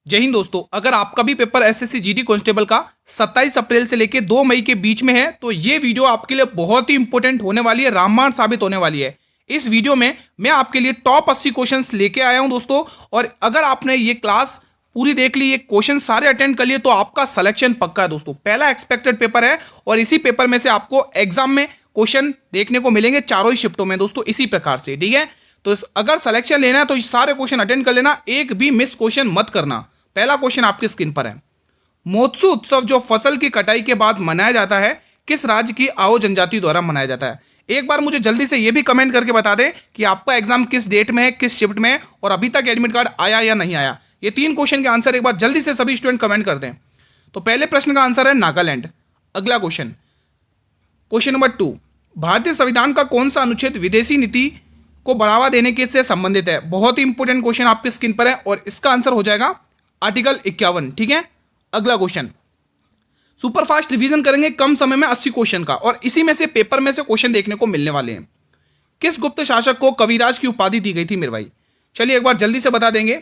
जय हिंद दोस्तों, अगर आपका भी पेपर एसएससी जीडी कांस्टेबल का 27 अप्रैल से लेकर 2 मई के बीच में है तो ये वीडियो आपके लिए बहुत ही इंपॉर्टेंट होने वाली है, रामबाण साबित होने वाली है। इस वीडियो में मैं आपके लिए टॉप 80 क्वेश्चंस लेके आया हूं दोस्तों, और अगर आपने ये क्लास पूरी देख ली, ये क्वेश्चन सारे अटेंड कर लिए तो आपका सिलेक्शन पक्का है दोस्तों। पहला एक्सपेक्टेड पेपर है और इसी पेपर में से आपको एग्जाम में क्वेश्चन देखने को मिलेंगे चारों ही शिफ्टों में दोस्तों, इसी प्रकार से। ठीक है, तो अगर सिलेक्शन लेना है तो सारे क्वेश्चन अटेंड कर लेना, एक भी मिस क्वेश्चन मत करना। पहला क्वेश्चन आपकी स्क्रीन पर है। मोत्सु उत्सव जो फसल की कटाई के बाद मनाया जाता है, किस राज्य की आओ जनजाति द्वारा मनाया जाता है? एक बार मुझे जल्दी से यह भी कमेंट करके बता दें कि आपका एग्जाम किस डेट में है, किस शिफ्ट में है, और अभी तक एडमिट कार्ड आया या नहीं आया। ये 3 क्वेश्चन के आंसर एक बार जल्दी से सभी स्टूडेंट कमेंट कर दें। तो पहले प्रश्न का आंसर है नागालैंड। अगला क्वेश्चन, क्वेश्चन नंबर 2, भारतीय संविधान का कौन सा अनुच्छेद विदेशी नीति को बढ़ावा देने के से संबंधित है? बहुत ही इंपॉर्टेंट क्वेश्चन आपकी स्क्रीन पर है और इसका आंसर हो जाएगा आर्टिकल 51। ठीक है, अगला क्वेश्चन, सुपरफास्ट रिवीजन करेंगे कम समय में 80 क्वेश्चन का, और इसी में से पेपर में से क्वेश्चन देखने को मिलने वाले हैं। किस गुप्त शासक को कविराज की उपाधि दी गई थी मेरे भाई? चलिए एक बार जल्दी से बता देंगे,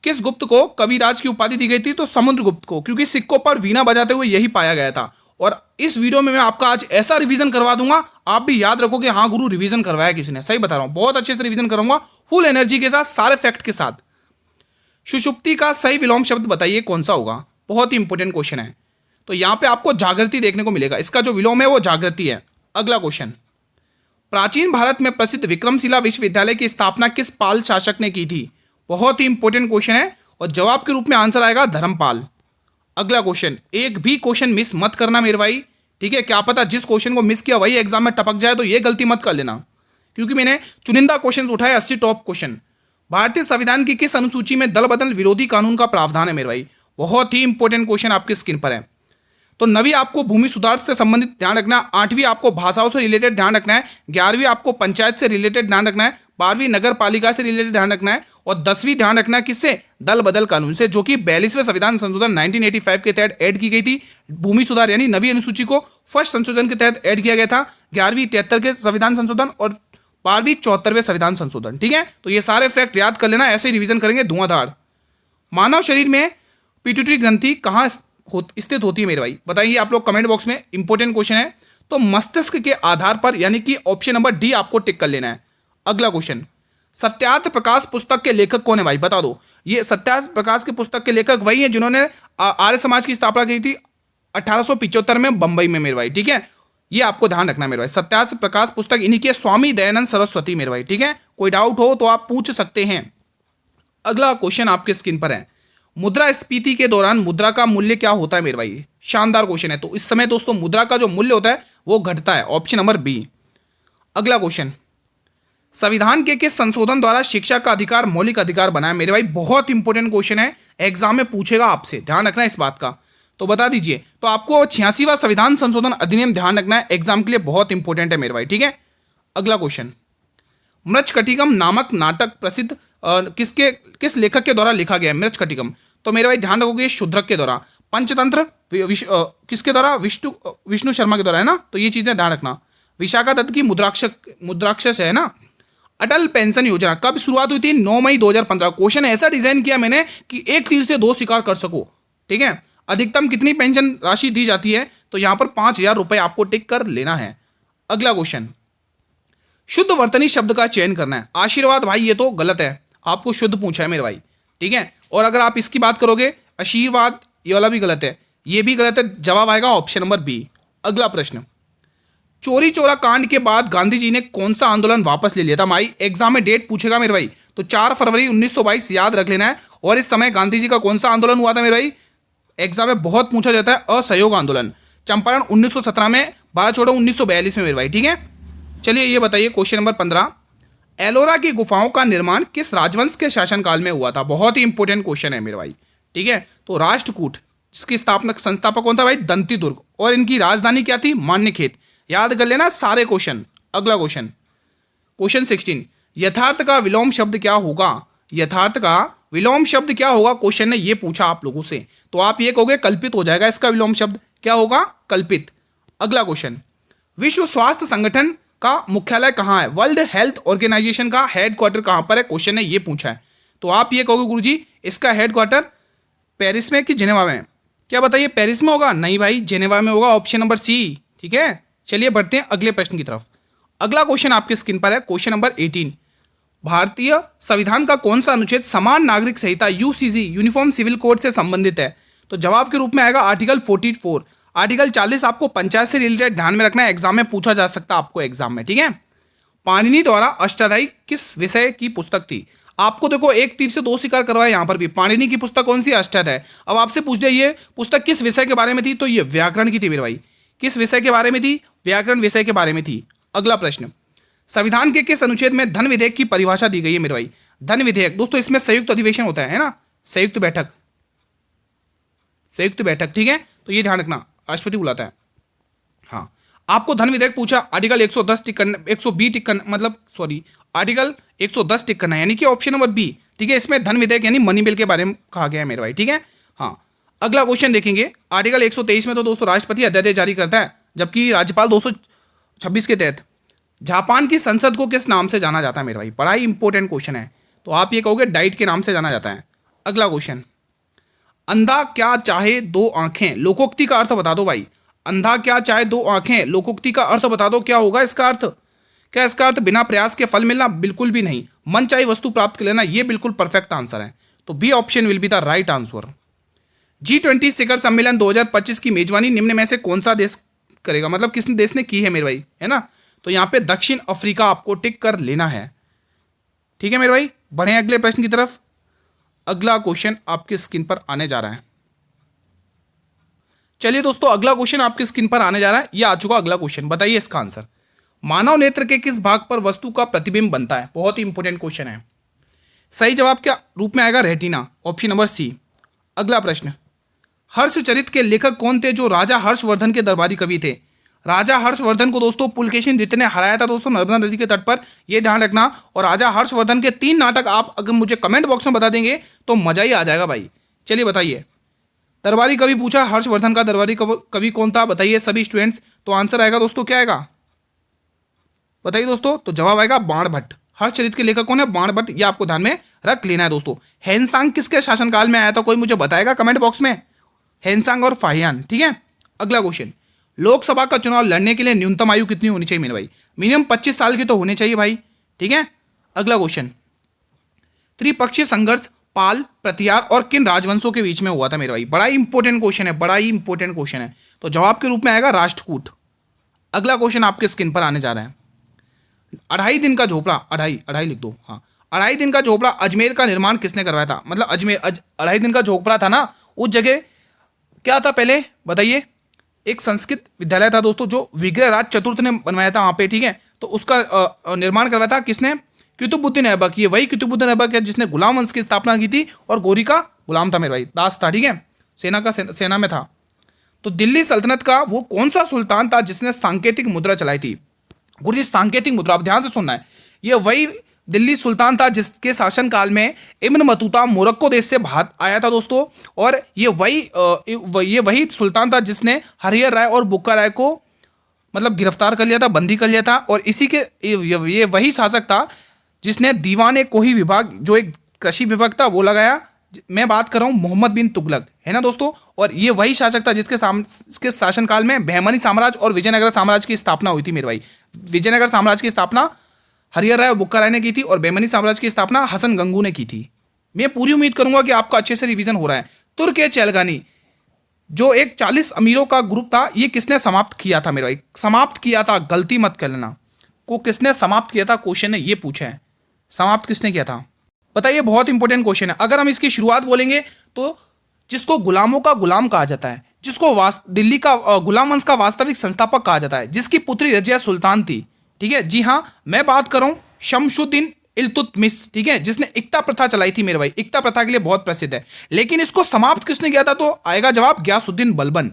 किस गुप्त को कविराज की उपाधि दी गई थी? तो समुद्रगुप्त को, क्योंकि सिक्कों पर वीणा बजाते हुए यही पाया गया था। और इस वीडियो में मैं आपका आज ऐसा रिवीजन करवा दूंगा, आप भी याद रखो कि हाँ गुरु रिवीजन करवाया किसी ने। सही बता रहा हूं, बहुत अच्छे से रिवीजन करूंगा, फुल एनर्जी के साथ, सारे फैक्ट के साथ। सुषुप्ति का सही विलोम शब्द बताइए कौन सा होगा? बहुत ही इंपॉर्टेंट क्वेश्चन है। तो यहां पे आपको जागृति देखने को मिलेगा, इसका जो विलोम है वो जागृति है। अगला क्वेश्चन, प्राचीन भारत में प्रसिद्ध विक्रमशिला विश्वविद्यालय की स्थापना किस पाल शासक ने की थी? बहुत ही इंपॉर्टेंट क्वेश्चन है और जवाब के रूप में आंसर आएगा धर्मपाल। अगला क्वेश्चन, एक भी क्वेश्चन मिस मत करना मेरे भाई। ठीक है, क्या पता जिस क्वेश्चन को मिस किया वही एग्जाम में टपक जाए, तो ये गलती मत कर लेना, क्योंकि मैंने चुनिंदा क्वेश्चन उठाए, 80 टॉप क्वेश्चन। भारतीय संविधान की किस अनुसूची में दल बदल विरोधी कानून का प्रावधान है मेरे भाई? बहुत ही इंपॉर्टेंट क्वेश्चन आपकी स्क्रीन पर है। तो 9वीं आपको भूमि सुधार से संबंधित ध्यान रखना है, 8वीं आपको भाषाओं से रिलेटेड ध्यान रखना है, 11वीं आपको पंचायत से रिलेटेड ध्यान रखना है, 12वीं नगर पालिका से रिलेटेड ध्यान रखना है, और 10वीं ध्यान रखना है किससे? दल बदल कानून से, जो कि 42वें संविधान संशोधन 1985 के तहत ऐड की गई थी। भूमि सुधार यानी 9वीं अनुसूची को फर्स्ट संशोधन के तहत ऐड किया गया था, 11वीं 73 के संविधान संशोधन और 12वीं 74वें संविधान संशोधन। ठीक है, तो ये सारे फैक्ट याद कर लेना, ऐसे ही रिवीजन करेंगे धुआंधार। मानव शरीर में पिट्यूटरी ग्रंथि कहाँ स्थित होती है मेरे भाई? बताइए आप लोग कमेंट बॉक्स में, इंपॉर्टेंट क्वेश्चन है। तो मस्तिष्क के आधार पर, यानी कि ऑप्शन नंबर डी आपको टिक कर लेना है। अगला क्वेश्चन, सत्यार्थ प्रकाश पुस्तक के लेखक कौन है भाई? बता दो। ये सत्यार्थ प्रकाश की पुस्तक के लेखक वही है जिन्होंने आर्य समाज की स्थापना की थी 1875 में बंबई में मेरे भाई। ठीक है, ये आपको ध्यान रखना मेरे भाई। सत्यार्थ प्रकाश पुस्तक इन्हीं के स्वामी दयानंद सरस्वती मेरे भाई। ठीक है, कोई डाउट हो तो आप पूछ सकते हैं। अगला क्वेश्चन आपके स्क्रीन पर है, मुद्रास्फीति के दौरान मुद्रा का मूल्य क्या होता है मेरे भाई? शानदार क्वेश्चन है। तो इस समय दोस्तों मुद्रा का जो मूल्य होता है वो घटता है, ऑप्शन नंबर बी। अगला क्वेश्चन, संविधान के किस संशोधन द्वारा शिक्षा का अधिकार मौलिक अधिकार बना है मेरे भाई? बहुत इंपॉर्टेंट क्वेश्चन है, एग्जाम में पूछेगा आपसे, ध्यान रखना इस बात का। तो बता दीजिए। तो आपको 86वां संविधान संशोधन अधिनियम ध्यान रखना है, एग्जाम के लिए बहुत इंपॉर्टेंट है मेरे भाई। ठीक है, अगला क्वेश्चन, मृच्छकटिकम नामक नाटक प्रसिद्ध किस लेखक के द्वारा लिखा गया है? मृच्छकटिकम, तो मेरे भाई ध्यान रखोगे शूद्रक के द्वारा। पंचतंत्र किसके द्वारा? विष्णु शर्मा के द्वारा है ना, तो ये चीजें ध्यान रखना। विशाखा दत्त की मुद्राक्षस है ना। अटल पेंशन योजना कब शुरुआत हुई थी? 9 मई 2015। क्वेश्चन ऐसा डिजाइन किया मैंने कि एक तीर से 2 शिकार कर सको। ठीक है, अधिकतम कितनी पेंशन राशि दी जाती है? तो यहां पर 5000 रुपए आपको टिक कर लेना है। अगला क्वेश्चन, शुद्ध वर्तनी शब्द का चयन करना है। आशीर्वाद भाई ये तो गलत है, आपको शुद्ध पूछा है मेरे भाई। ठीक है, और अगर आप इसकी बात करोगे आशीर्वाद, ये वाला भी गलत है, ये भी गलत है। जवाब आएगा ऑप्शन नंबर बी। अगला प्रश्न, चोरी चोरा कांड के बाद गांधी जी ने कौन सा आंदोलन वापस ले लिया था? भाई एग्जाम में डेट पूछेगा मेरे भाई, तो 4 फरवरी 1922 याद रख लेना है। और इस समय गांधी जी का कौन सा आंदोलन हुआ था मेरे भाई? एग्जाम में बहुत पूछा जाता है, असहयोग आंदोलन। चंपारण 1917 में, भारत छोड़ो 1942 में मेरे भाई। ठीक है, चलिए ये बताइए क्वेश्चन नंबर 15, एलोरा की गुफाओं का निर्माण किस राजवंश के शासनकाल में हुआ था? बहुत ही इंपॉर्टेंट क्वेश्चन है मेरे भाई। ठीक है, तो राष्ट्रकूट, जिसकी संस्थापक कौन था भाई? दंती दुर्ग। और इनकी राजधानी क्या थी? मान्यखेत। याद कर लेना सारे क्वेश्चन। अगला क्वेश्चन, क्वेश्चन 16, यथार्थ का विलोम शब्द क्या होगा? यथार्थ का विलोम शब्द क्या होगा? क्वेश्चन ने ये पूछा आप लोगों से, तो आप ये कहोगे कल्पित हो जाएगा। इसका विलोम शब्द क्या होगा? कल्पित। अगला क्वेश्चन, विश्व स्वास्थ्य संगठन का मुख्यालय कहाँ है? वर्ल्ड हेल्थ ऑर्गेनाइजेशन का हेडक्वार्टर कहाँ पर है? क्वेश्चन ने ये पूछा है, तो आप ये कहोगे गुरुजी इसका हेडक्वार्टर पेरिस में कि जेनेवा में? क्या बताइए, पेरिस में होगा? नहीं भाई, जेनेवा में होगा, ऑप्शन नंबर सी। ठीक है, चलिए बढ़ते हैं अगले प्रश्न की तरफ। अगला क्वेश्चन आपके स्क्रीन पर है, क्वेश्चन नंबर 18। भारतीय संविधान का कौन सा अनुच्छेद समान नागरिक संहिता यूसीसी यूनिफॉर्म सिविल कोड से संबंधित है? तो जवाब के रूप में आएगा आर्टिकल 44। आर्टिकल 40 आपको पंचायत से रिलेटेड ध्यान में रखना है, एग्जाम में पूछा जा सकता है आपको एग्जाम में। ठीक है, पाणिनि द्वारा अष्टाध्यायी किस विषय की पुस्तक थी? आपको देखो एक तीर से दो शिकार करवाया यहाँ पर भी। पाणिनि की पुस्तक कौन सी? अष्टाध्याय। अब आपसे पूछ दिया ये पुस्तक किस विषय के बारे में थी, तो ये व्याकरण की थी मेरे भाई। किस विषय के बारे में थी? व्याकरण विषय के बारे में थी। अगला प्रश्न, संविधान के किस अनुच्छेद में धन विधेयक की परिभाषा दी गई है मेरे भाई? धन विधेयक दोस्तों, इसमें संयुक्त अधिवेशन होता है ना, संयुक्त बैठक, संयुक्त बैठक। ठीक है, तो ये ध्यान रखना, राष्ट्रपति बुलाता है। हाँ, आपको धन विधेयक पूछा, आर्टिकल 110 टिक करना, 120 टिक करना, मतलब सॉरी आर्टिकल 110 टिक करना है, यानी कि ऑप्शन नंबर बी। ठीक है, इसमें धन विधेयक यानी मनी बिल के बारे में कहा गया है मेरे भाई। ठीक है, हाँ, अगला क्वेश्चन देखेंगे। आर्टिकल 123 में तो दोस्तों राष्ट्रपति अध्यादेश जारी करता है, जबकि राज्यपाल 226 के तहत। जापान की संसद को किस नाम से जाना जाता है मेरे भाई? बड़ा ही इंपॉर्टेंट क्वेश्चन है, तो आप ये कहोगे डाइट के नाम से जाना जाता है। अगला क्वेश्चन, अंधा क्या चाहे दो आंखें, लोकोक्ति का अर्थ बता दो भाई। अंधा क्या चाहे दो आंखें, लोकोक्ति का अर्थ बता दो, क्या होगा इसका अर्थ? क्या इसका अर्थ बिना प्रयास के फल मिलना? बिल्कुल भी नहीं। मन चाहे वस्तु प्राप्त कर लेना, ये बिल्कुल परफेक्ट आंसर है, तो b option will be the right answer. G20 शिखर सम्मेलन 2025 की मेजबानी निम्न में से कौन सा देश करेगा? मतलब किस देश ने की है मेरे भाई, है ना? तो यहां पे दक्षिण अफ्रीका आपको टिक कर लेना है। ठीक है मेरे भाई, बढ़े अगले प्रश्न की तरफ। अगला क्वेश्चन आपकी स्क्रीन पर आने जा रहा है। चलिए दोस्तों, अगला क्वेश्चन आपकी स्क्रीन पर आने जा रहा है, ये आ चुका अगला क्वेश्चन। बताइए इसका आंसर। मानव नेत्र के किस भाग पर वस्तु का प्रतिबिंब बनता है? बहुत ही इंपॉर्टेंट क्वेश्चन है। सही जवाब क्या रूप में आएगा? Retina, option number c. अगला प्रश्न, हर्षचरित के लेखक कौन थे जो राजा हर्षवर्धन के दरबारी कवि थे? राजा हर्षवर्धन को दोस्तों पुलकेशिन द्वितीय ने हराया था दोस्तों नर्मदा नदी के तट पर, यह ध्यान रखना। और राजा हर्षवर्धन के 3 नाटक आप अगर मुझे कमेंट बॉक्स में बता देंगे तो मजा ही आ जाएगा भाई। चलिए बताइए, दरबारी कवि पूछा, हर्षवर्धन का दरबारी कवि कौन था? बताइए सभी स्टूडेंट्स। तो आंसर आएगा दोस्तों, क्या आएगा बताइए दोस्तों? तो जवाब आएगा बाणभट्ट। हर्षचरित के लेखक कौन है? बाणभट्ट, ये आपको ध्यान में रख लेना है दोस्तों। हैनसांग किसके शासनकाल में आया था? कोई मुझे बताएगा कमेंट बॉक्स में? हैनसांग और फाहियान। ठीक है, अगला क्वेश्चन, लोकसभा का चुनाव लड़ने के लिए न्यूनतम आयु कितनी होनी चाहिए मेरे भाई? मिनिमम 25 साल की तो होनी चाहिए भाई। ठीक है, अगला क्वेश्चन, त्रिपक्षीय संघर्ष पाल, प्रतिहार और किन राजवंशों के बीच में हुआ था मेरे भाई? बड़ा ही इंपॉर्टेंट क्वेश्चन है, बड़ा ही इंपॉर्टेंट क्वेश्चन है, तो जवाब के रूप में आएगा राष्ट्रकूट। अगला क्वेश्चन आपके स्क्रीन पर आने जा रहा है। 2.5 दिन का झोपड़ा, अढ़ाई लिख दो, हाँ, 2.5 दिन का झोपड़ा अजमेर का निर्माण किसने करवाया था? मतलब अजमेर 2.5 दिन का झोपड़ा था ना, उस जगह क्या था पहले बताइए? एक संस्कृत विद्यालय था दोस्तों जो विग्रहराज चतुर्थ ने बनवाया था वहाँ पे। ठीक है, तो उसका निर्माण करवाया था किसने? कुतुबुद्दीन ऐबक। ये वही कुतुबुद्दीन ऐबक है जिसने गुलाम वंश की स्थापना की थी, और गोरी का गुलाम था मेरे भाई, दास था। ठीक है, सेना में था। तो दिल्ली सल्तनत का वो कौन सा सुल्तान था जिसने सांकेतिक मुद्रा चलाई थी? गुरुजी सांकेतिक मुद्रा, आप ध्यान से सुनना है, ये वही दिल्ली सुल्तान था जिसके शासनकाल में इब्न बतूता मोरक्को देश से भारत आया था दोस्तों। और ये वही सुल्तान था जिसने हरिहर राय और बुक्का राय को मतलब गिरफ्तार कर लिया था, बंदी कर लिया था। और इसी के ये वही शासक था जिसने दीवाने कोही विभाग, जो एक कृषि विभाग था, वो लगाया। मैं बात कर रहा हूँ मोहम्मद बिन तुगलक, है ना दोस्तों। और ये वही शासक था जिसके शासनकाल में बहमनी साम्राज्य और विजयनगर साम्राज्य की स्थापना हुई थी मेरे भाई। विजयनगर साम्राज्य की स्थापना हरिहर राय और बुक्का राय ने की थी, और बहमनी साम्राज्य की स्थापना हसन गंगू ने की थी। मैं पूरी उम्मीद करूंगा कि आपका अच्छे से रिवीजन हो रहा है। तुर्क ए चैलगानी जो एक 40 अमीरों का ग्रुप था, ये किसने समाप्त किया था मेरे भाई? समाप्त किया था, गलती मत कर लेना, को किसने समाप्त किया था? क्वेश्चन ने ये पूछा है, समाप्त किसने किया था बताइए? बहुत इंपॉर्टेंट क्वेश्चन है। अगर हम इसकी शुरुआत बोलेंगे तो जिसको गुलामों का गुलाम कहा जाता है, जिसको दिल्ली का गुलाम वंश का वास्तविक संस्थापक कहा जाता है, जिसकी पुत्री रजिया सुल्तान थी। ठीक है, जी हाँ, मैं बात कर रहा हूं शमशुद्दीन इल्तुतमिश। ठीक है, जिसने इक्ता प्रथा चलाई थी मेरे भाई। इक्ता प्रथा के लिए बहुत प्रसिद्ध है, लेकिन इसको समाप्त किसने किया था? तो आएगा जवाब गयासुद्दीन बलबन।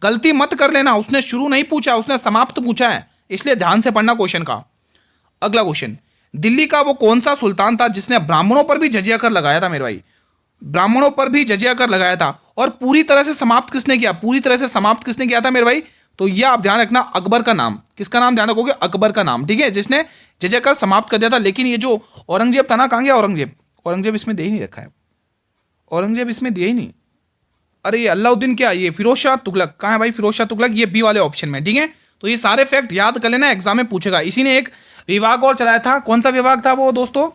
गलती मत कर लेना, उसने शुरू नहीं पूछा, उसने समाप्त पूछा है, इसलिए ध्यान से पढ़ना क्वेश्चन का। अगला क्वेश्चन, दिल्ली का वो कौन सा सुल्तान था जिसने ब्राह्मणों पर भी जजिया कर लगाया था मेरे भाई? ब्राह्मणों पर भी जजिया कर लगाया था, और पूरी तरह से समाप्त किसने किया? पूरी तरह से समाप्त किसने किया था मेरे भाई? तो ये आप ध्यान रखना, अकबर का नाम। किसका नाम ध्यान रखोगे? अकबर का नाम। ठीक है, जिसने जजिया कर समाप्त कर दिया था। लेकिन ये जो औरंगजेब था ना, कहाँ गया औरंगजेब? औरंगजेब इसमें दे ही नहीं रखा है। औरंगजेब इसमें दिया ही नहीं। अरे ये अलाउद्दीन क्या, ये फिरोज शाह तुगलक। कहाँ है भाई फिरोज शाह तुगलक? ये बी वाले ऑप्शन में, ठीक है। तो ये सारे फैक्ट याद कर लेना, एग्जाम में पूछेगा। इसी ने एक विभाग और चलाया था, कौन सा विभाग था वो दोस्तों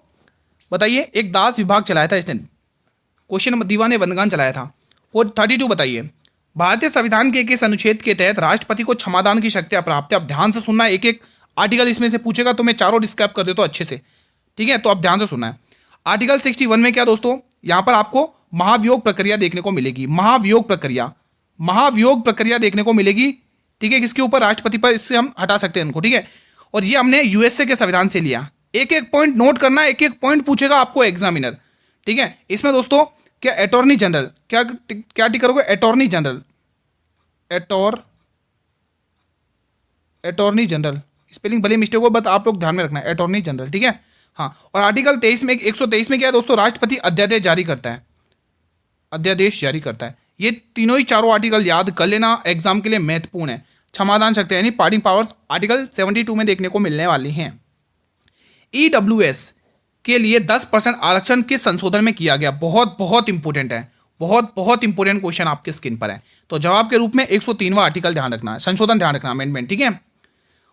बताइए? एक दास विभाग चलाया था इसने, क्वेश्चन दीवाने बंदगान चलाया था। वो 32 बताइए। भारतीय संविधान के किस अनुच्छेद के तहत राष्ट्रपति को क्षमादान की शक्ति प्राप्त है? आप ध्यान से सुनना, एक एक आर्टिकल इसमें से पूछेगा तो मैं चारों डिस्क्राइब कर देता हूं अच्छे से, ठीक है। तो आप ध्यान से सुनना है। आर्टिकल 61 में क्या दोस्तों, यहां पर आपको महाभियोग प्रक्रिया देखने को मिलेगी। महाभियोग प्रक्रिया, महाभियोग प्रक्रिया देखने को मिलेगी, ठीक है। किसके ऊपर? राष्ट्रपति पर। इससे हम हटा सकते हैं उनको, ठीक है। और ये हमने यूएसए के संविधान से लिया। एक एक पॉइंट नोट करना, एक एक पॉइंट पूछेगा आपको एग्जामिनर, ठीक है। इसमें दोस्तों क्या अटॉर्नी जनरल, क्या क्या टिक करोगे? Attorney general, attorney general, spelling भले मिस्टेक हो बट आप लोग ध्यान में रखना है, अटॉर्नी जनरल, ठीक है। हाँ, और आर्टिकल 23 में 123 में क्या है दोस्तों? राष्ट्रपति अध्यादेश जारी करता है, अध्यादेश जारी करता है। ये तीनों ही चारों आर्टिकल याद कर लेना, एग्जाम के लिए महत्वपूर्ण है। क्षमादान शक्ति यानी पार्टिंग पावर्स आर्टिकल 72 में देखने को मिलने वाली हैं। ईडब्ल्यूएस के लिए 10% आरक्षण किस संशोधन में किया गया? बहुत बहुत इंपॉर्टेंट है, बहुत बहुत इंपॉर्टेंट क्वेश्चन आपके स्क्रीन पर है। तो जवाब के रूप में 103वां आर्टिकल ध्यान रखना है, संशोधन ध्यान रखना, अमेंडमेंट, ठीक है।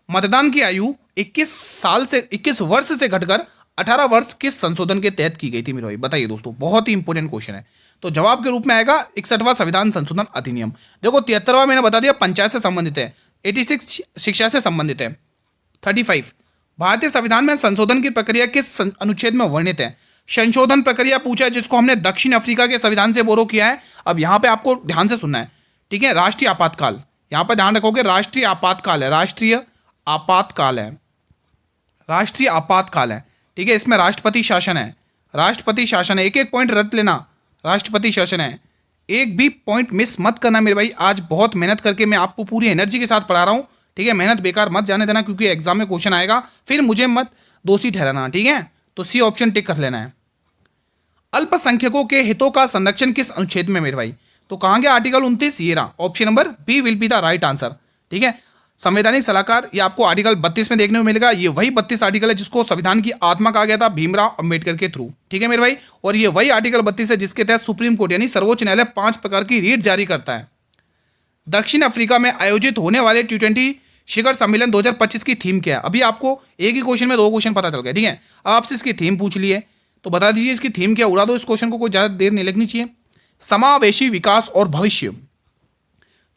मतदान की आयु 21 वर्ष से घटकर 18 वर्ष किस संशोधन के तहत की गई थी मेरे भाई? बताइए दोस्तों, बहुत ही इंपॉर्टेंट क्वेश्चन है। तो जवाब के रूप में आएगा 61वां संविधान संशोधन अधिनियम। देखो 73वां मैंने बता दिया पंचायत से संबंधित है, 86 शिक्षा से संबंधित है, 35 भारतीय संविधान में संशोधन की प्रक्रिया किस अनुच्छेद में वर्णित है? संशोधन प्रक्रिया पूछा है जिसको हमने दक्षिण अफ्रीका के संविधान से बोरो किया है। अब यहां पे आपको ध्यान से सुनना है, ठीक है। राष्ट्रीय आपातकाल, यहां पर ध्यान रखोगे, राष्ट्रीय आपातकाल है, राष्ट्रीय आपातकाल है, राष्ट्रीय आपातकाल है, ठीक है। इसमें राष्ट्रपति शासन है, राष्ट्रपति शासन है। एक एक पॉइंट रट लेना, राष्ट्रपति शासन है, एक भी पॉइंट मिस मत करना मेरे भाई। आज बहुत मेहनत करके मैं आपको पूरी एनर्जी के साथ पढ़ा रहा हूं, ठीक है। मेहनत बेकार मत जाने देना, क्योंकि एग्जाम में क्वेश्चन आएगा, फिर मुझे मत दोषी ठहराना, ठीक है। तो सी ऑप्शन टिक कर लेना है। अल्पसंख्यकों के हितों का संरक्षण किस अनुच्छेद में मेरे भाई? तो कहां गया? आर्टिकल 29, ये रहा option number b will be the right answer, ठीक है। संवैधानिक सलाहकार, ये आपको आर्टिकल 32 में देखने को मिलेगा। ये वही 32 आर्टिकल है जिसको संविधान की आत्मा कहा गया था भीमराव अंबेडकर के थ्रू, ठीक है मेरे भाई। और ये वही आर्टिकल 32 है जिसके तहत सुप्रीम कोर्ट यानी सर्वोच्च न्यायालय 5 प्रकार की रीट जारी करता है। दक्षिण अफ्रीका में आयोजित होने वाले T20 शिखर सम्मेलन 2025 की थीम क्या है? अभी आपको एक ही क्वेश्चन में 2 क्वेश्चन पता चल गया, ठीक है। अब आपसे इसकी थीम पूछ लिए तो बता दीजिए इसकी थीम क्या, उड़ा दो इस क्वेश्चन को, कोई ज्यादा देर नहीं लगनी चाहिए। समावेशी विकास और भविष्य।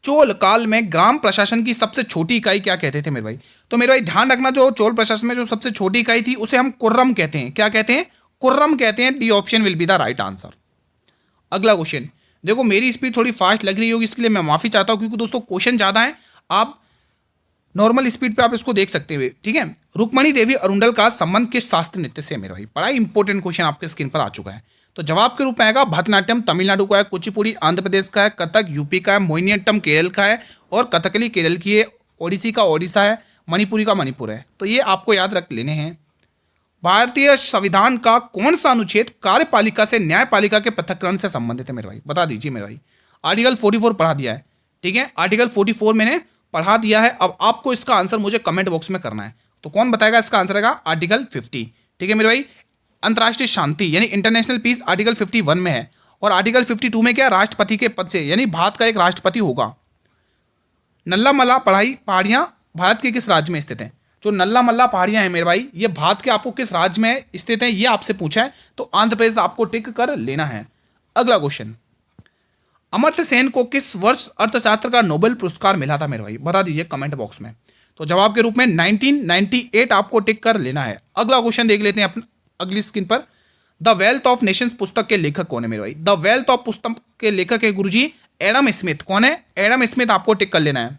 चोल काल में ग्राम प्रशासन की सबसे छोटी इकाई क्या कहते थे मेरे भाई? तो मेरे भाई ध्यान रखना, जो चोल प्रशासन में जो सबसे छोटी इकाई थी उसे हम कुर्रम कहते हैं। क्या कहते हैं? कुर्रम कहते हैं। D option will be the right answer. अगला क्वेश्चन देखो, मेरी स्पीड थोड़ी फास्ट लग रही होगी, इसके लिए मैं माफी चाहता हूं, क्योंकि दोस्तों क्वेश्चन ज्यादा है। आप नॉर्मल स्पीड पे आप इसको देख सकते हैं, ठीक है। रुक्मणी देवी अरुंडल का संबंध किस शास्त्रीय नृत्य से मेरे भाई? बड़ा इंपॉर्टेंट क्वेश्चन आपके स्क्रीन पर आ चुका है। तो जवाब के रूप में आएगा भरतनाट्यम तमिलनाडु का है, कुचिपुड़ी आंध्र प्रदेश का है, कथक यूपी का है, मोहिनीअट्टम केरल का है, और कथकली केरल की है, ओडिसी का ओडिशा है, मणिपुरी का मणिपुर है। तो ये आपको याद रख लेने हैं। भारतीय संविधान का कौन सा अनुच्छेद कार्यपालिका से न्यायपालिका के पृथक्करण से संबंधित है मेरे भाई? बता दीजिए मेरे भाई। आर्टिकल 44 पढ़ा दिया है, ठीक है। आर्टिकल 44 मैंने पढ़ा दिया है। अब आपको इसका आंसर मुझे कमेंट बॉक्स में करना है। तो कौन बताएगा इसका आंसर? आएगा आर्टिकल 50, ठीक है मेरे भाई। अंतर्राष्ट्रीय शांति यानी इंटरनेशनल पीस आर्टिकल 51 में है, और आर्टिकल 52 में क्या? राष्ट्रपति के पद से, यानी भारत का एक राष्ट्रपति होगा। नल्ला मल्ला पहाड़ियां भारत के किस राज्य में स्थित हैं? जो नल्ला मल्ला पहाड़ियां हैं मेरे भाई, ये भारत के आपको किस राज्य में स्थित हैं ये आपसे पूछा है, तो आंध्र प्रदेश आपको टिक कर लेना है। अगला क्वेश्चन, अमर्त्य सेन को किस वर्ष अर्थशास्त्र का नोबेल पुरस्कार मिला था मेरे भाई? बता दीजिए कमेंट बॉक्स में। तो जवाब के रूप में 1998 आपको टिक कर लेना है। अगला क्वेश्चन देख लेते हैं अपने अगली स्क्रीन पर। द वेल्थ ऑफ नेशंस पुस्तक के लेखक कौन है मेरे भाई? द वेल्थ ऑफ पुस्तक के लेखक है गुरुजी एडम स्मिथ। कौन है? एडम स्मिथ आपको टिक कर लेना है।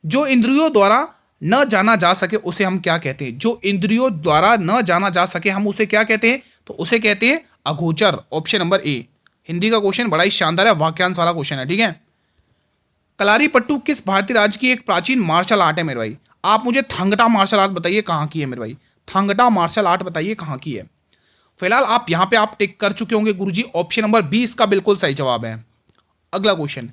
जो इंद्रियों द्वारा न जाना जा सके उसे हम क्या कहते हैं? जो इंद्रियों द्वारा न जाना जा सके हम उसे क्या कहते हैं? तो उसे कहते हैं अगोचर। Option number A. हिंदी का क्वेश्चन बड़ा ही शानदार है, वाक्यांश वाला क्वेश्चन है, ठीक है। कलारीपट्टू किस भारतीय राज्य की एक प्राचीन मार्शल आर्ट है मेरे भाई? आप मुझे थांगटा मार्शल आर्ट बताइए कहाँ की है मेरे भाई? थांगटा मार्शल आर्ट बताइए कहाँ की है। फिलहाल आप यहां पे आप टिक कर चुके होंगे गुरुजी, ऑप्शन नंबर बी इसका बिल्कुल सही जवाब है। अगला क्वेश्चन,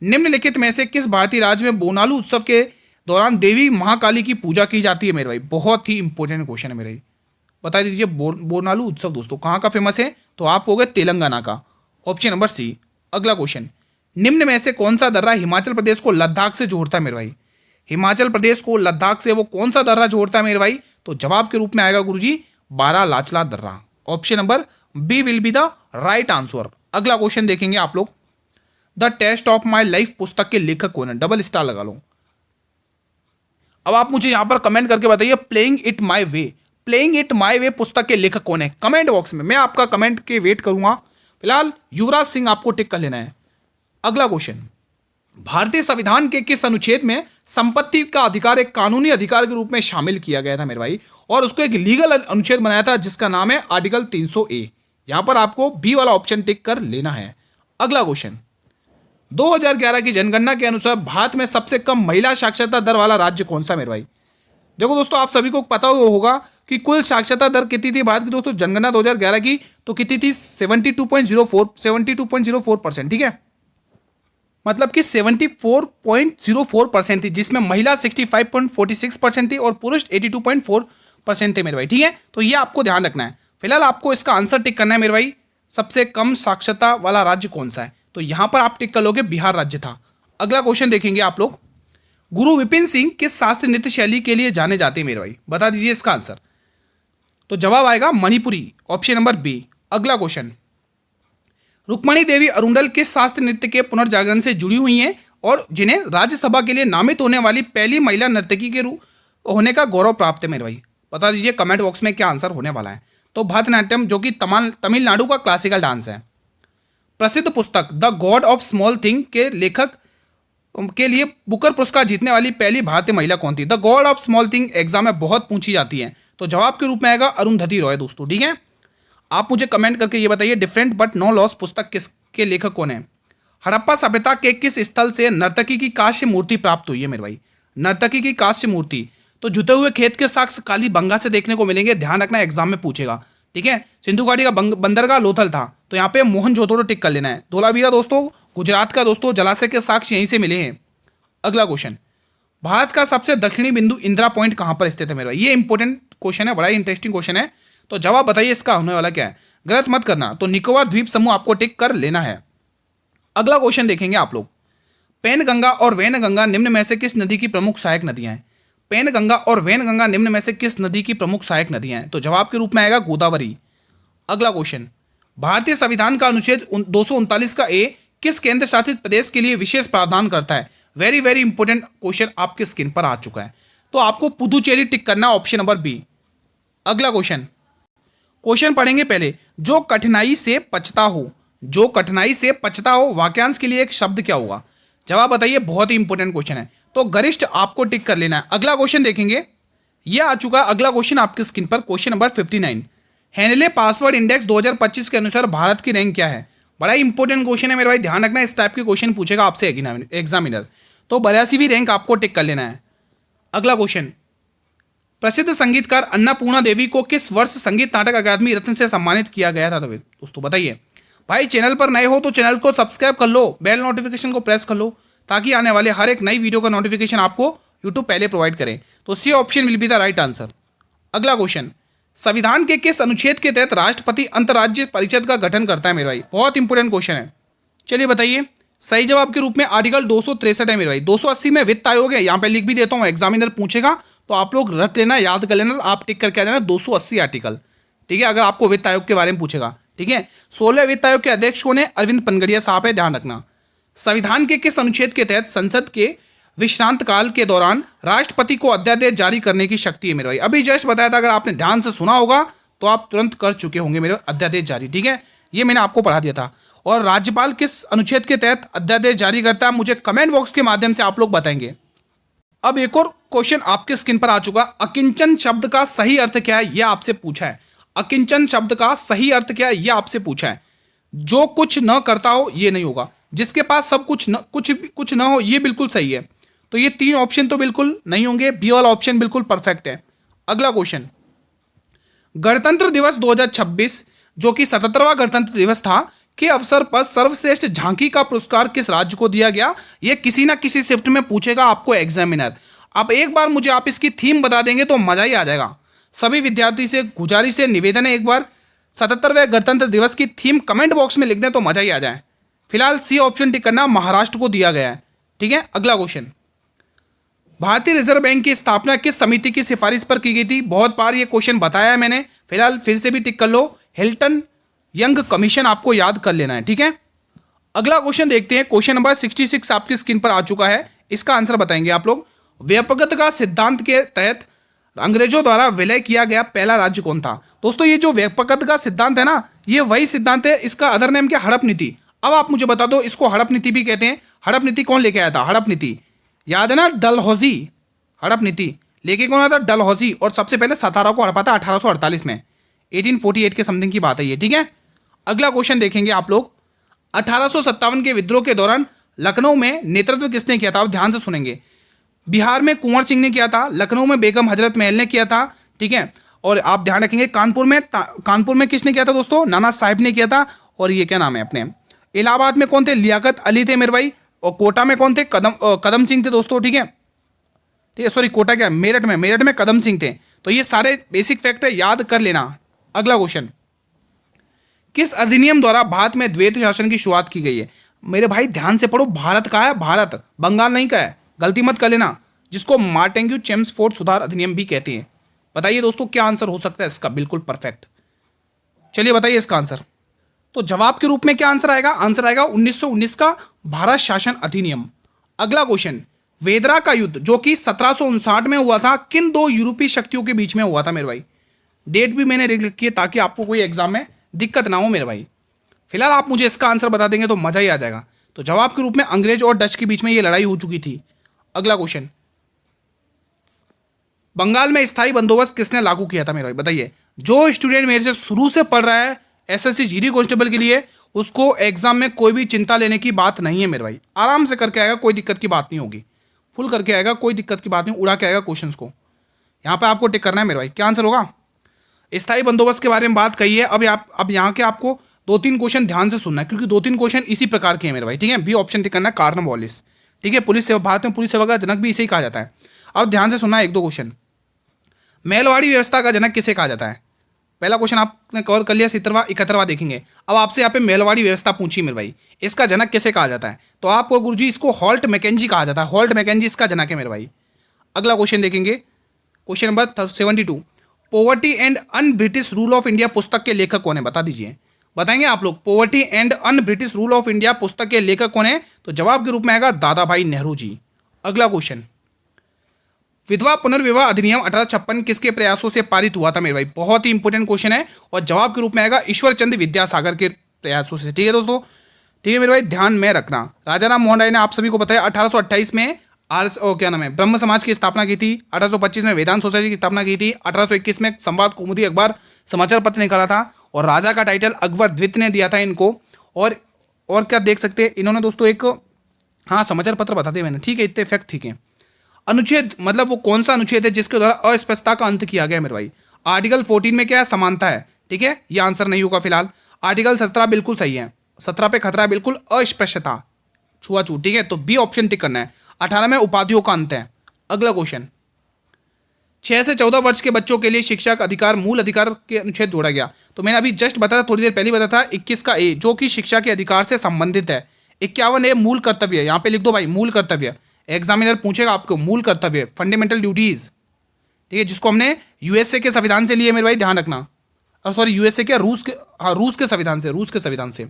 निम्नलिखित में से किस भारतीय राज्य में बोनालू उत्सव के दौरान देवी महाकाली की पूजा की जाती है मेरे भाई? बहुत ही इंपॉर्टेंट क्वेश्चन है मेरे भाई। बता दीजिए। बोनालू उत्सव दोस्तों कहाँ का फेमस है? तो आप हो गए तेलंगाना का। Option number c. अगला क्वेश्चन, निम्न में से कौन सा दर्रा हिमाचल प्रदेश को लद्दाख से जोड़ता है मेरे भाई? हिमाचल प्रदेश को लद्दाख से वो कौन सा दर्रा जोड़ता है मेरे भाई? तो जवाब के रूप में आएगा गुरुजी बारालाचला दर्रा। Option number b will be the right answer. अगला क्वेश्चन देखेंगे आप लोग, the test of my life पुस्तक के लेखक कौन है? डबल स्टार लगा लो। अब आप मुझे यहां पर कमेंट करके बताइए, playing it my way, playing it my way पुस्तक के लेखक कौन है? कमेंट बॉक्स में मैं आपका कमेंट के वेट करूंगा। फिलहाल युवराज सिंह आपको टिक कर लेना है। अगला क्वेश्चन, भारतीय संविधान के किस अनुच्छेद में संपत्ति का अधिकार एक कानूनी अधिकार के रूप में शामिल किया गया था मेरे भाई, और उसको एक लीगल अनुच्छेद बनाया था जिसका नाम है आर्टिकल 300A। यहां पर आपको बी वाला ऑप्शन टिक कर लेना है। अगला क्वेश्चन, 2011 की जनगणना के अनुसार भारत में सबसे कम महिला साक्षरता दर वाला राज्य कौन सा मेरे भाई? देखो दोस्तों, आप सभी को पता होगा कि कुल साक्षरता दर कितनी थी भारत की दोस्तों जनगणना 2011 की, तो कितनी थी? 72.04%। ठीक है, मतलब कि 74.04% थी, जिसमें महिला 65.46% थी और पुरुष 82.4% थे मेरे भाई। ठीक है, तो ये आपको ध्यान रखना है। फिलहाल आपको इसका आंसर टिक करना है मेरे भाई, सबसे कम साक्षरता वाला राज्य कौन सा है? तो यहां पर आप टिक कर लोगे बिहार राज्य था। अगला क्वेश्चन देखेंगे आप लोग, गुरु विपिन सिंह किस शास्त्रीय नृत्य शैली के लिए जाने जाते हैं मेरे भाई? बता दीजिए इसका आंसर। तो जवाब आएगा मणिपुरी। Option number B. अगला क्वेश्चन, रुक्मणी देवी अरुंडल किस शास्त्रीय नृत्य के पुनर्जागरण से जुड़ी हुई हैं और जिन्हें राज्यसभा के लिए नामित होने वाली पहली महिला नर्तकी के रूप होने का गौरव प्राप्त है मेरे भाई? बता दीजिए कमेंट बॉक्स में क्या आंसर होने वाला है। तो भरतनाट्यम, जो कि तमिलनाडु का क्लासिकल डांस है। प्रसिद्ध पुस्तक the God of small thing के लेखक के लिए बुकर पुरस्कार जीतने वाली पहली भारतीय महिला कौन थी? The God of small thing exam में बहुत पूछी जाती है, तो जवाब के रूप में आएगा अरुंधति रॉय दोस्तों। ठीक है, आप मुझे कमेंट करके ये बताइए, डिफरेंट बट नो लॉस पुस्तक किसके लेखक कौन है? हड़प्पा सभ्यता के किस स्थल से नर्तकी की कांस्य मूर्ति प्राप्त हुई है मेरे भाई? नर्तकी की कांस्य मूर्ति, तो जुते हुए खेत के साक्ष्य काली बंगा से देखने को मिलेंगे। ध्यान रखना, एग्जाम में पूछेगा। ठीक है, सिंधु घाटी का बंदरगाह लोथल था, तो यहाँ पे मोहनजोदड़ो टिक कर लेना है। धोलावीरा दोस्तों गुजरात का दोस्तों, जलाशय के साक्ष्य यहीं से मिले हैं। अगला क्वेश्चन, भारत का सबसे दक्षिणी बिंदु इंदिरा पॉइंट कहाँ पर स्थित है मेरे भाई? ये इंपॉर्टेंट क्वेश्चन है, बड़ा ही इंटरेस्टिंग क्वेश्चन है। तो जवाब बताइए इसका होने वाला क्या है, गलत मत करना। तो निकोबार द्वीप समूह आपको टिक कर लेना है। अगला क्वेश्चन देखेंगे आप लोग, पेनगंगा और वैनगंगा निम्न में से किस नदी की प्रमुख सहायक नदियां हैं? पेनगंगा और वैनगंगा निम्न में से किस नदी की प्रमुख सहायक नदियां हैं? तो जवाब के रूप में आएगा गोदावरी। अगला क्वेश्चन, भारतीय संविधान का अनुच्छेद 239 का ए किस केंद्र शासित प्रदेश के लिए विशेष प्रावधान करता है? वेरी वेरी इंपॉर्टेंट क्वेश्चन आपके स्क्रीन पर आ चुका है, तो आपको पुदुचेरी टिक करना, ऑप्शन नंबर बी। अगला क्वेश्चन पढ़ेंगे पहले, जो कठिनाई से पचता हो, जो कठिनाई से पचता हो वाक्यांश के लिए एक शब्द क्या होगा? जवाब बताइए, बहुत ही इंपॉर्टेंट क्वेश्चन है, तो गरिष्ठ आपको टिक कर लेना है। अगला क्वेश्चन देखेंगे, यह आ चुका है अगला क्वेश्चन आपके स्क्रीन पर, question number 59। Henley passport index 2025 के अनुसार भारत की रैंक क्या है? बड़ा ही इंपॉर्टेंट क्वेश्चन है मेरे भाई, ध्यान रखना, इस टाइप के क्वेश्चन पूछेगा आपसे एग्जामिनर, तो 82वीं रैंक आपको टिक कर लेना है। अगला क्वेश्चन, प्रसिद्ध संगीतकार अन्नपूर्णा देवी को किस वर्ष संगीत नाटक अकादमी रत्न से सम्मानित किया गया था दोस्तों? बताइए भाई, चैनल पर नए हो तो चैनल को सब्सक्राइब कर लो, बेल नोटिफिकेशन को प्रेस कर लो, ताकि आने वाले हर एक नई वीडियो का नोटिफिकेशन आपको यूट्यूब पहले प्रोवाइड करें। तो c option will be the right answer. अगला क्वेश्चन, संविधान के किस अनुच्छेद के तहत राष्ट्रपति अंतर्राज्यीय परिषद का गठन करता है मेरे भाई? बहुत इंपॉर्टेंट क्वेश्चन है, चलिए बताइए। सही जवाब के रूप में आर्टिकल 263 है मेरे भाई। 280 में वित्त आयोग है, यहाँ पे लिख भी देता हूँ, एग्जामिनर पूछेगा तो आप लोग रट लेना, याद कर लेना, आप टिक करके आ जाना 280 आर्टिकल। ठीक है, अगर आपको वित्त आयोग के बारे में पूछेगा। ठीक है, 16वें वित्त आयोग के अध्यक्ष कौन है? अरविंद पनगड़िया साहब है, ध्यान रखना। संविधान के किस अनुच्छेद के तहत संसद के विश्रांत काल के दौरान राष्ट्रपति को अध्यादेश जारी करने की शक्ति है मेरे भाई? अभी जस्ट बताया था, अगर आपने ध्यान से सुना होगा तो आप तुरंत कर चुके होंगे मेरे अध्यादेश जारी। ठीक है, ये मैंने आपको पढ़ा दिया था। और राज्यपाल किस अनुच्छेद के तहत अध्यादेश जारी करता है, मुझे कमेंट बॉक्स के माध्यम से आप लोग बताएंगे। अब एक और क्वेश्चन आपके स्क्रीन पर आ चुका, अकिंचन शब्द का सही अर्थ क्या है, यह आपसे पूछा है। अकिंचन शब्द का सही अर्थ क्या है, यह आपसे पूछा है। जो कुछ न करता हो ये नहीं होगा, जिसके पास सब कुछ न हो ये बिल्कुल सही है। तो ये तीन ऑप्शन तो बिल्कुल नहीं होंगे, बी वाला ऑप्शन बिल्कुल परफेक्ट है। अगला क्वेश्चन, गणतंत्र दिवस 2026 जो कि 77वां गणतंत्र दिवस था के अवसर पर सर्वश्रेष्ठ झांकी का पुरस्कार किस राज्य को दिया गया? ये किसी ना किसी शिफ्ट में पूछेगा आपको एग्जामिनर। अब एक बार मुझे आप इसकी थीम बता देंगे तो मजा ही आ जाएगा। सभी विद्यार्थी से गुजारिश है, निवेदन है, एक बार 77वें गणतंत्र दिवस की थीम कमेंट बॉक्स में लिख दें तो मजा ही आ जाए। फिलहाल सी ऑप्शन टिक करना, महाराष्ट्र को दिया गया है। ठीक है, अगला क्वेश्चन, भारतीय रिजर्व बैंक की स्थापना किस समिति की सिफारिश पर की गई थी? बहुत बार ये क्वेश्चन बताया है मैंने, फिलहाल फिर से भी टिक कर लो, हिल्टन यंग कमीशन आपको याद कर लेना है। ठीक है, अगला क्वेश्चन देखते हैं। क्वेश्चन नंबर 66 आपकी स्क्रीन पर आ चुका है, इसका आंसर बताएंगे आप लोग। व्यापकता का सिद्धांत के तहत अंग्रेजों द्वारा विलय किया गया पहला राज्य कौन था? दोस्तों ये जो व्यापकता का सिद्धांत है ना, ये वही सिद्धांत है, इसका अदर नेम क्या, हड़प नीति। अब आप मुझे बता दो, इसको हड़प नीति भी कहते हैं। हड़प नीति कौन लेके आया था? हड़प नीति याद है ना, डलहौजी। हड़प नीति लेके कौन आया था? डलहौजी। और सबसे पहले सतारा को हड़पा था 1848 में, 1848 के समथिंग की बात है ये। ठीक है, अगला क्वेश्चन देखेंगे आप लोग। 1857 के विद्रोह के दौरान लखनऊ में नेतृत्व किसने किया था? आप ध्यान से सुनेंगे। बिहार में कुंवर सिंह ने किया था, लखनऊ में बेगम हजरत महल ने किया था। ठीक है, और आप ध्यान रखेंगे कानपुर में किसने किया था दोस्तों? नाना साहिब ने किया था। और ये क्या नाम है अपने, इलाहाबाद में कौन थे? लियाकत अली थे मेरे भाई। और कोटा में कौन थे? कदम सिंह थे दोस्तों। ठीक है, ठीक है, सॉरी कोटा क्या, मेरठ में कदम सिंह थे। तो ये सारे बेसिक फैक्ट है, याद कर लेना। अगला क्वेश्चन, किस अधिनियम द्वारा भारत में द्वैत शासन की शुरुआत की गई है? मेरे भाई ध्यान से पढ़ो, भारत का है, भारत, बंगाल नहीं का है, गलती मत कर लेना। जिसको मार्टेंग्यू चेम्सफोर्ड सुधार अधिनियम भी कहते हैं। बताइए दोस्तों क्या आंसर हो सकता है इसका? बिल्कुल परफेक्ट। चलिए बताइए इसका आंसर। तो जवाब के रूप में क्या आंसर आएगा? आंसर आएगा 1919 का भारत शासन अधिनियम। अगला क्वेश्चन, वेदरा का युद्ध जो कि 1759 में हुआ था, किन दो यूरोपीय शक्तियों के बीच में हुआ था मेरे भाई? डेट भी मैंने लिख रखी है ताकि आपको कोई एग्जाम में दिक्कत ना हो मेरे भाई। फिलहाल आप मुझे इसका आंसर बता देंगे तो मजा ही आ जाएगा। तो जवाब के रूप में अंग्रेज और डच के बीच में ये लड़ाई हो चुकी थी। अगला क्वेश्चन, बंगाल में स्थायी बंदोबस्त किसने लागू किया था मेरे भाई? बताइए। जो स्टूडेंट मेरे से शुरू से पढ़ रहा है एसएससी जीडी कांस्टेबल के लिए, उसको एग्जाम में कोई भी चिंता लेने की बात नहीं है मेरे भाई। आराम से करके आएगा, कोई दिक्कत की बात नहीं होगी। फुल करके आएगा, कोई दिक्कत की बात नहीं, उड़ा के आएगा क्वेश्चंस को। यहाँ पे आपको टिक करना है मेरे भाई। क्या आंसर होगा? स्थायी बंदोबस्त के बारे में बात कही है। अब यहाँ के आपको 2-3 क्वेश्चन ध्यान से सुनना है, क्योंकि 2-3 क्वेश्चन इसी प्रकार के हैं मेरे भाई। ठीक है, बी ऑप्शन टिक करना है, कॉर्नवालिस। ठीक है, पुलिस सेवा, भारत में पुलिस सेवा का जनक भी इसे ही कहा जाता है। अब ध्यान से सुनना है 1-2 क्वेश्चन। महलवाड़ी व्यवस्था का जनक किसे कहा जाता है? पहला क्वेश्चन आपने कवर कर लिया, 70वां 71वां देखेंगे। अब आपसे यहाँ पे महलवाड़ी व्यवस्था पूछी मेरे भाई, इसका जनक किसे कहा जाता है? तो आपको गुरुजी इसको हॉल्ट मैकेंजी कहा जाता है। हॉल्ट मैकेंजी इसका जनक है मेरे भाई। अगला क्वेश्चन देखेंगे, question number 72, poverty and un British rule of India पुस्तक के लेखक कौन है? बता दीजिए, बताएंगे आप लोग। Poverty and un British rule of India पुस्तक के लेखक कौन है? तो जवाब के रूप में आएगा दादा भाई नेहरू जी। अगला क्वेश्चन, विधवा पुनर्विवाह अधिनियम 1856 किसके प्रयासों से पारित हुआ था मेरे भाई? बहुत ही इंपॉर्टेंट क्वेश्चन है, और जवाब के रूप में आएगा ईश्वर चंद्र विद्यासागर के प्रयासों से। ठीक है दोस्तों, ठीक है मेरे भाई, ध्यान में रखना। राजा राम मोहन राय ने आप सभी को बताया 1828 में क्या नाम है, ब्रह्म समाज की स्थापना की थी। 1825 में वेदांत सोसाइटी की स्थापना की थी। 1821 में संवाद कौमुदी अखबार समाचार पत्र निकाला था, और राजा का टाइटल अकबर द्वितीय ने दिया था इनको। और क्या देख सकते हैं इन्होंने दोस्तों, एक हाँ समाचार पत्र बता दिया मैंने। ठीक है, इतने फैक्ट ठीक है। अनुच्छेद मतलब वो कौन सा अनुच्छेद है जिसके द्वारा अस्पष्टता का अंत किया गया मेरे भाई? आर्टिकल 14 में क्या है? समानता है। ठीक है, ये आंसर नहीं होगा फिलहाल। आर्टिकल 17 बिल्कुल सही है, 17 पे खतरा है बिल्कुल, अस्पृश्यता, छुआछूत। ठीक है, तो बी ऑप्शन टिक करना है। 18 में उपाधियों का अंत है। अगला क्वेश्चन, 6 से 14 वर्ष के बच्चों के लिए शिक्षा का अधिकार मूल अधिकार के अनुच्छेद जोड़ा गया। तो मैंने अभी जस्ट बताया, थोड़ी देर पहले बताया था 21 का ए, जो कि शिक्षा के अधिकार से संबंधित है। 51 ए मूल कर्तव्य, यहाँ पे लिख दो भाई, मूल कर्तव्य। एग्जामिनर पूछेगा आपको मूल कर्तव्य, फंडामेंटल ड्यूटीज। ठीक है, जिसको हमने यूएसए के संविधान से लिए मेरे भाई, ध्यान रखना। और सॉरी यूएसए के, रूस के संविधान से।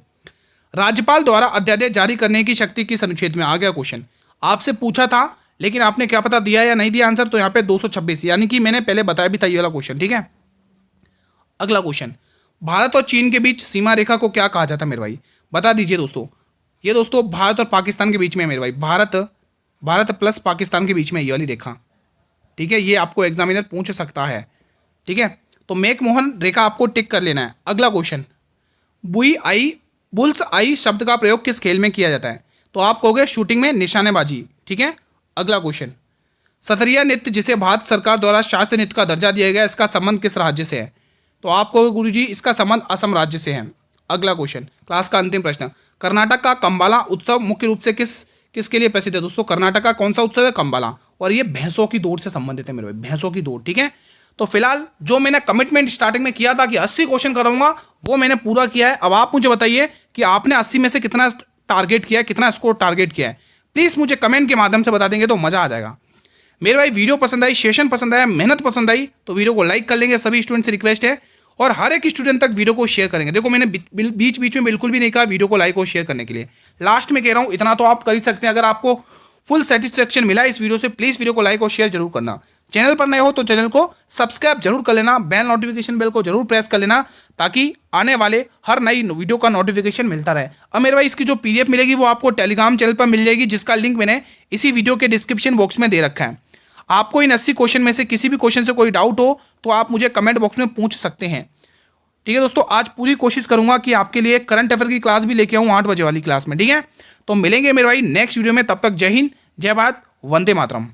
राज्यपाल द्वारा अध्यादेश जारी करने की शक्ति किस अनुच्छेद में? आ गया क्वेश्चन, आपसे पूछा था लेकिन आपने क्या पता दिया या नहीं दिया आंसर। तो यहाँ पे 226, यानी कि मैंने पहले बताया भी था ये वाला क्वेश्चन। ठीक है, अगला क्वेश्चन, भारत और चीन के बीच सीमा रेखा को क्या कहा जाता है मेरे भाई? बता दीजिए दोस्तों। ये दोस्तों भारत और पाकिस्तान के बीच में मेरे भाई, भारत प्लस पाकिस्तान के बीच में ये वाली रेखा। ठीक है, ये आपको एग्जामिनर पूछ सकता है। ठीक है, तो मैकमोहन रेखा आपको टिक कर लेना है। अगला क्वेश्चन, बुल्स आई शब्द का प्रयोग किस खेल में किया जाता है? तो आप कहोगे शूटिंग में, निशानेबाजी। ठीक है, अगला क्वेश्चन, सतरिया नृत्य जिसे भारत सरकार द्वारा शास्त्रीय नृत्य का दर्जा दिया गया, इसका संबंध किस राज्य से है? तो आप कहोगे गुरुजी इसका संबंध असम राज्य से है। अगला क्वेश्चन, क्लास का अंतिम प्रश्न, कर्नाटक का कंबाला उत्सव मुख्य रूप से किसके लिए प्रसिद्ध है? दोस्तों कर्नाटक का कौन सा उत्सव है? कंबाला। और ये भैंसों की दौड़ से संबंधित है मेरे भाई, भैंसों की दौड़। ठीक है, तो फिलहाल जो मैंने कमिटमेंट स्टार्टिंग में किया था कि 80 क्वेश्चन कराऊंगा, वो मैंने पूरा किया है। अब आप मुझे बताइए कि आपने 80 में से कितना टारगेट किया है, कितना स्कोर टारगेट किया है। प्लीज़ मुझे कमेंट के माध्यम से बता देंगे तो मज़ा आ जाएगा। मेरे भाई वीडियो पसंद आई, सेशन पसंद आया, मेहनत पसंद आई तो वीडियो को लाइक कर लेंगे, सभी स्टूडेंट से रिक्वेस्ट है। और हर एक स्टूडेंट तक वीडियो को शेयर करेंगे। देखो मैंने बीच बीच में बिल्कुल भी नहीं कहा वीडियो को लाइक और शेयर करने के लिए, लास्ट में कह रहा हूँ इतना तो आप कर ही सकते हैं। अगर आपको फुल सेटिस्फेक्शन मिला इस वीडियो से, प्लीज़ वीडियो को लाइक और शेयर जरूर करना। चैनल पर नए हो तो चैनल को सब्सक्राइब जरूर कर लेना, बेल नोटिफिकेशन बेल को जरूर प्रेस कर लेना ताकि आने वाले हर नई वीडियो का नोटिफिकेशन मिलता रहे। अब मेरे भाई इसकी जो PDF मिलेगी वो आपको टेलीग्राम चैनल पर मिल जाएगी, जिसका लिंक मैंने इसी वीडियो के डिस्क्रिप्शन बॉक्स में दे रखा है। आपको इन 80 क्वेश्चन में से किसी भी क्वेश्चन से कोई डाउट हो तो आप मुझे कमेंट बॉक्स में पूछ सकते हैं। ठीक है दोस्तों, आज पूरी कोशिश करूंगा कि आपके लिए करंट अफेयर की क्लास भी लेके आऊं 8 बजे वाली क्लास में। ठीक है, तो मिलेंगे मेरे भाई नेक्स्ट वीडियो में। तब तक जय हिंद, जय भारत, वंदे मातरम।